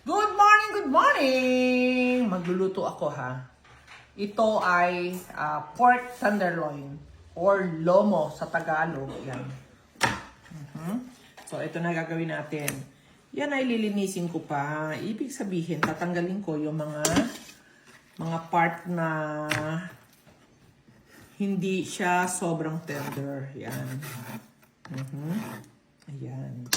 Good morning, good morning! Magluluto ako ha. Ito ay pork tenderloin or lomo sa Tagalog. Yan. So ito na gagawin natin. Yan ay lilinisin ko pa. Ibig sabihin, tatanggalin ko yung mga part na hindi siya sobrang tender. Yan. Ayan.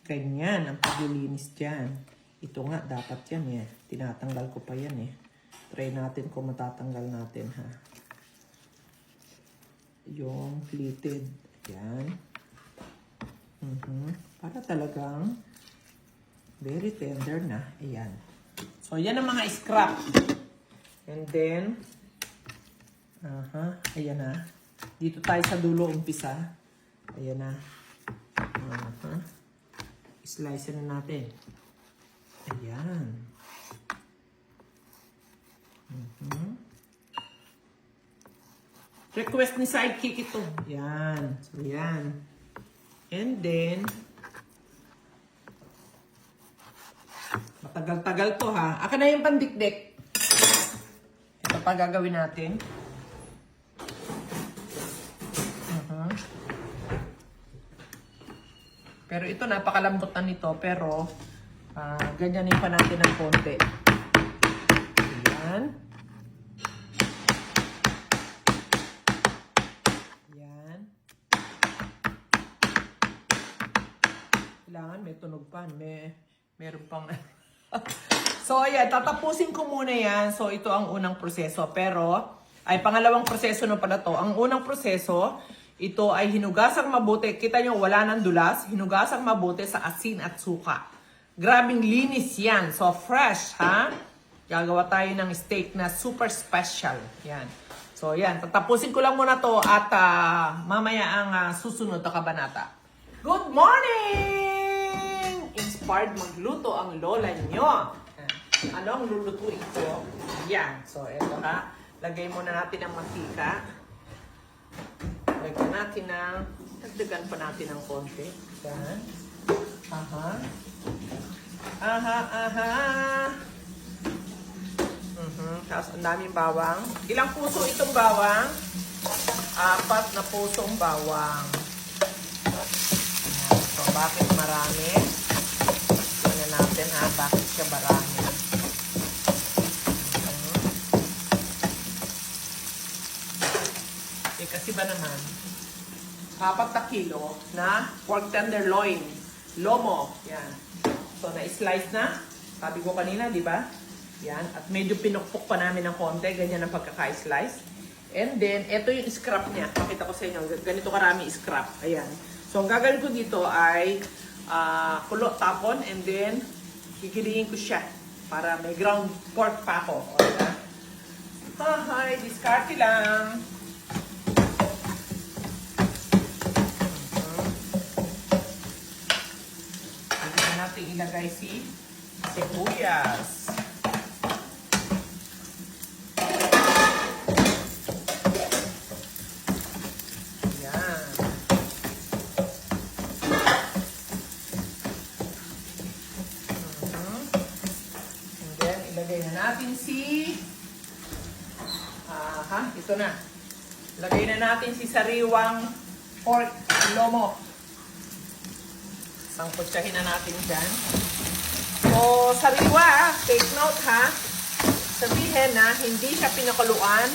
Ganyan ang paglilinis dyan. Ito nga, dapat yan eh. Tinatanggal ko pa yan eh. Try natin kung matatanggal natin ha. Yung pleated. Yan. Para talagang very tender na. Ayan. So, yan ang mga scrap. And then, ayan na. Dito tayo sa dulo umpisa. Ayan na. Slice na natin. Ayan. Request ni Sidekick ito. Ayan. So, ayan. And then, matagal-tagal to ha. Aka na yung pandikdik. Ito pa gagawin natin. Pero ito, napakalambot na nito. Pero, ganyanin pa natin ng konti. Ayan. Ayan. Kailangan may tunog pa. Meron pang... So, ayan. Tatapusin ko muna yan. So, ito ang unang proseso. Pero, ay pangalawang proseso na pala to. Ang unang proseso, ito ay hinugasang mabuti. Kita nyo, wala nang dulas. Hinugasang mabuti sa asin at suka. Grabing linis yan. So, fresh, ha? Gagawa tayo ng steak na super special. Yan. So, yan. Tatapusin ko lang muna to at mamaya ang susunod na kabanata. Good morning! Inspired magluto ang lola nyo. Ano ang lulutuin ko? Yan. So, eto ha. Lagay muna natin ang mantika. Lagyan natin ng... Dagdagan pa natin ng konti. Yan. Tapos ang daming bawang. Ilang puso itong bawang? 4 na pusong bawang. So, bakit marami? Tignan natin ha, bakit siya marami. Kasi ba naman, 4 na kilo na pork tenderloin, lomo. Yan. So, na-slice na. Sabi ko kanina, di ba? Yan. At medyo pinukpok pa namin ng konti. Ganyan ang pagkaka-slice. And then, ito yung scrap niya. Pakita ko sa inyo. Ganito karami scrap. Ayan. So, ang gagawin ko dito ay kulot tapon. And then, gigiliin ko siya. Para may ground pork pa ako. O, diba? Hi, discarte lang. Natin ilagay si sibuyas. Ayan. And then, ilagay na natin si ito na. Ilagay na natin si sariwang pork lomo. Sangkutsahin na natin dyan. So, sariwa, take note ha. Sabihin na, hindi siya pinakuluan.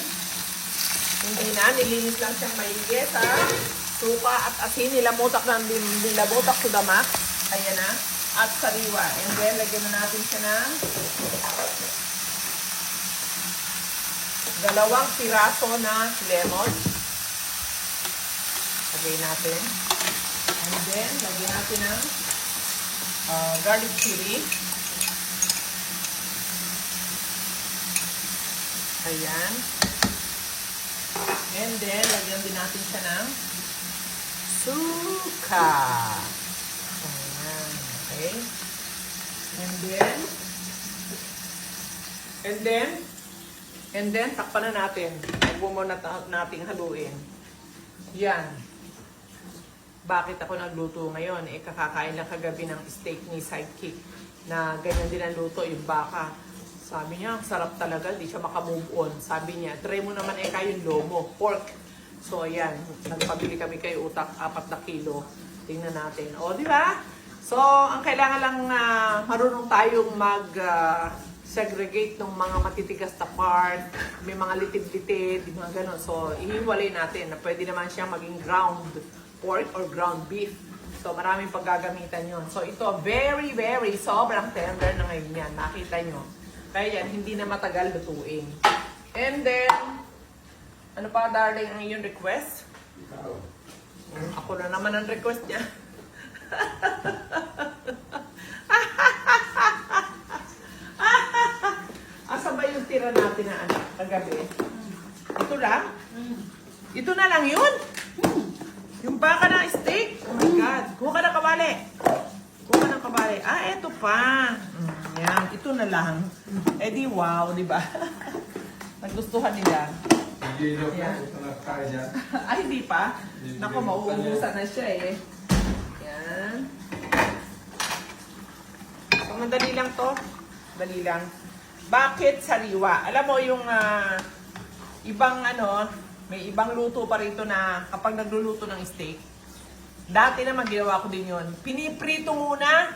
Hindi na, nilinis lang siyang maigi sa suka at asin. Nilamutak to damak. Ayan na. At sariwa. And then, lagyan na natin siya ng 2 piraso na lemon. Lagay natin. And then, lagyan natin ng garlic chili. Ayan. And then, lagyan din natin siya ng suka. Ayan. Okay. And then, takpan na natin. Huwag mo nating haluin. Yan. Bakit ako nagluto ngayon? Kakakain lang kagabi ng steak ni Sidekick. na ganyan din ang luto yung baka. Sabi niya, sarap talaga, di siya makamove on. Sabi niya, try mo naman yung lomo, pork. So ayan, nagpabili kami kay Utak, 4 na kilo. Tingnan natin. O, di ba? So, ang kailangan lang marunong tayong segregate ng mga matitigas na part, may mga litid-litid, mga ganon. So, ihiwalay natin na pwede naman siyang maging ground pork or ground beef. So, maraming paggagamitan yon. So, ito, very, very, sobrang tender na ngayon yan. Nakita nyo. Kaya yan, hindi na matagal lutuin. And then, ano pa, darling, ang iyong request? Ako na naman ang request niya. Asa ba yung tira natin na anak kagabi? Ito lang? Ito na lang yun? Yung baka na steak? Oh my God. Kuha ka ng kabali. Kuha ka ng kabali. Ah, eto pa. Yan. Ito na lang. Eh di wow, di ba? Nagustuhan nila. Yan. Ay, hindi pa. Naku, mauubusan na siya eh. Yan. So, madali lang to. Dali lang. Bakit sariwa? Alam mo yung ibang may ibang luto pa rito na kapag nagluluto ng steak, dati naman ginawa ko din yun. Piniprito muna.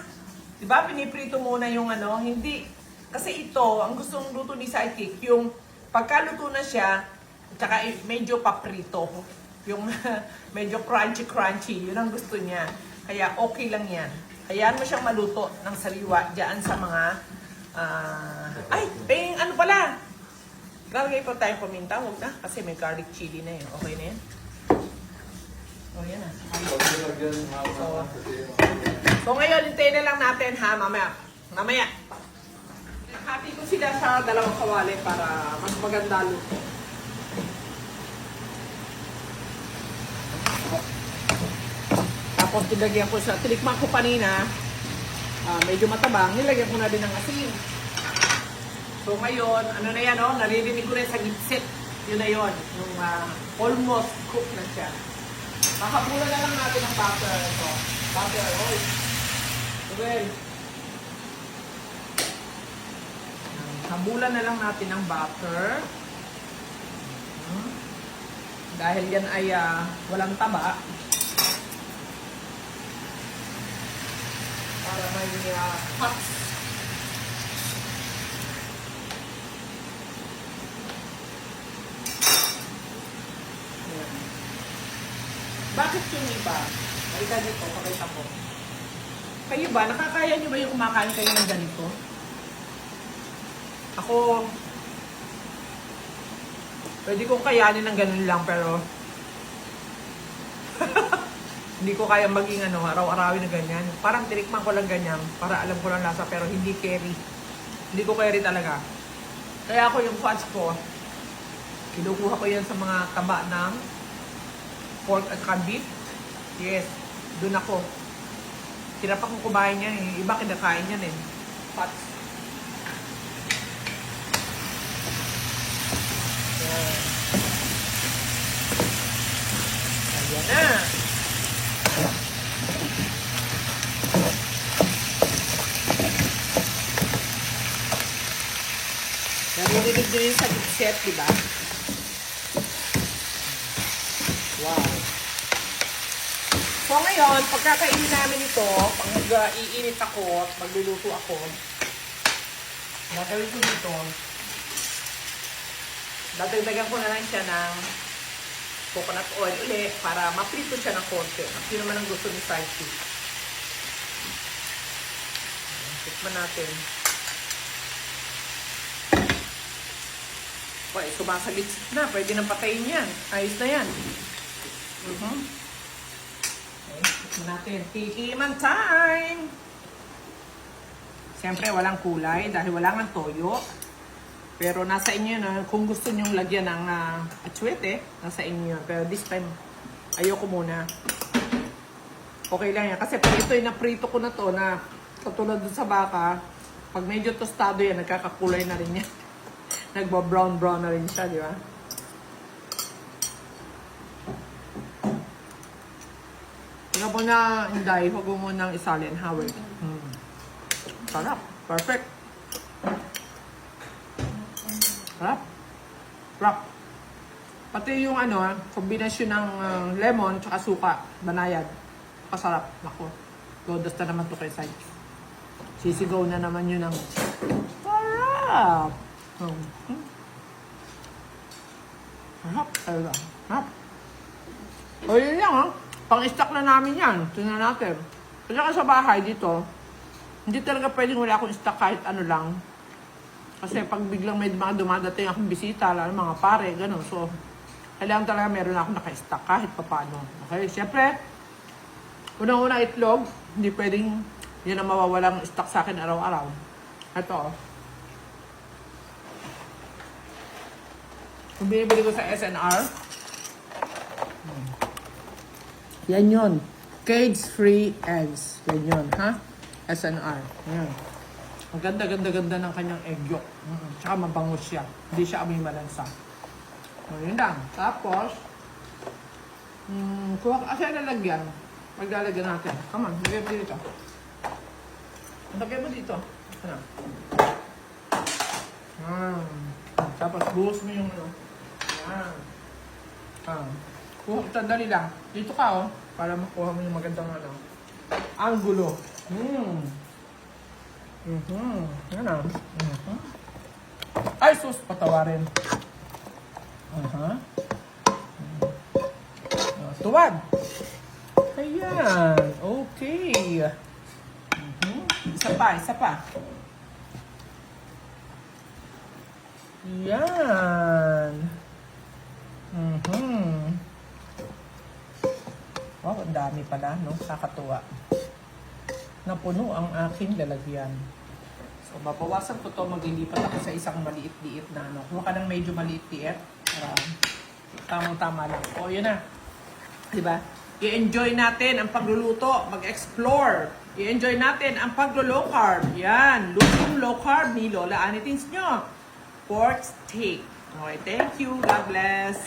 Diba? Piniprito muna yung hindi. Kasi ito, ang gustong luto ni Sidekick, yung pagkaluto na siya, tsaka medyo paprito. Yung medyo crunchy-crunchy. Yun ang gusto niya. Kaya okay lang yan. Hayaan mo siyang maluto ng sariwa dyan sa mga ano pala? Lalagay pa tayong paminta, huwag na. Kasi may garlic chili na yun. Okay na yan? O, yan na. So, ngayon, hintayin na lang natin, ha? Mamaya. Hati ko sila sa dalawang kawali para mas maganda luto. Tapos, nilagyan ko sa tinikman ko kanina. Medyo matabang. Nilagyan ko na din ng asin. So ngayon, ano na yan, naririnig ko rin sa gitsit. Yun na yun. Yung almost cooked na siya. Makabulan na lang natin ang butter. Ito. Butter, oil. Well, habulan na lang natin ang butter. Dahil yan ay walang taba. Para may cuts. Bakit yung iba? Halika dito, pakita ko. Kayo ba? Nakakaya nyo ba yung kumakain kayo ng ganito? Ako, pwede kong kayanin ng ganun lang, pero hindi ko kaya maging araw-arawin na ganyan. Parang tinikman ko lang ganyan, para alam ko lang lasa, pero hindi carry. Hindi ko carry talaga. Kaya ako yung fats ko, kinukuha ko yan sa mga taba ng pork at beef. Yes, dun ako. Hirap akong kumain yan eh. Iba kinakain yan eh. Fats. Ayan na. Narinig nyo yung sa gitset, diba? Wow. So ngayon, pagkakainin namin ito, pag mag-iinit ako, magluluto ako, gagawin ko dito, dadagdagan ko na lang siya ng coconut oil ulit para maprito siya ng konti. At yun naman ang gusto ni Sidekick. Tikman natin. Okay, sumasagit na. Pwede nang patayin yan. Ayos na yan. Okay, tikman natin. Tikiman time! Siyempre, walang kulay dahil wala nga toyo. Pero nasa inyo na kung gusto nyong lagyan ng atsuete, nasa inyo yun. Pero this time, ayoko muna. Okay lang yan. Kasi pag ito yung naprito ko na to, na katulad dun sa baka, pag medyo tostado yan, nagkakakulay na rin yan. Nagba-brown-brown na rin siya, di ba? Tingnan po na, Inday, huwag mo munang isalin, Howard. Sarap. Perfect. Sarap. Sarap. Pati yung kombinasyon ng lemon tsaka suka, banayad. Pasarap. Naku. Godos na naman to kay Sai. Sisigaw na naman yun ng sarap. Sarap. Sarap. O yun lang pang-stock na namin yan. Tingnan natin. Kasi sa bahay dito, hindi talaga pwedeng wala akong stock kahit ano lang. Kasi pag biglang may mga dumadating akong bisita, lalo mga pare, gano'n. So, kailangan talaga meron akong naka-stock kahit paano. Okay, siyempre, unang-una itlog, hindi pwedeng yan ang mawawalang stock sa akin araw-araw. Ito, kung binibili ko sa SNR, yan yun. Cage-free eggs. Yan yun, ha? SNR. Yan. Ang ganda ng kanyang egg yolk. Tsaka mabango siya. Hindi siya amoy malansa. So, yun lang. Tapos, kuha kasi lalagyan. Maglalagyan natin. Come on, lagyan mo dito. Lagyan mo dito. Ano? Tapos, buhos mo yung sandali lang. Dito ka, para makuha mo yung magandang angulo. Yan Ay, sus, patawarin. Tuwad. Ayan. Okay. Isa pa. Yan. Oh, ang dami pala, no? Kakatuwa. Napuno ang aking lalagyan. So, babawasan ko to, maglilipat ako sa isang maliit-liit na Kung ka ng medyo maliit-liit, tamang-tama lang. O, yun na. Diba? I-enjoy natin ang pagluluto, mag-explore. I-enjoy natin ang paglo-low carb. Yan, lutong low carb ni Lola Anitins nyo. Pork steak. Okay, thank you. God bless.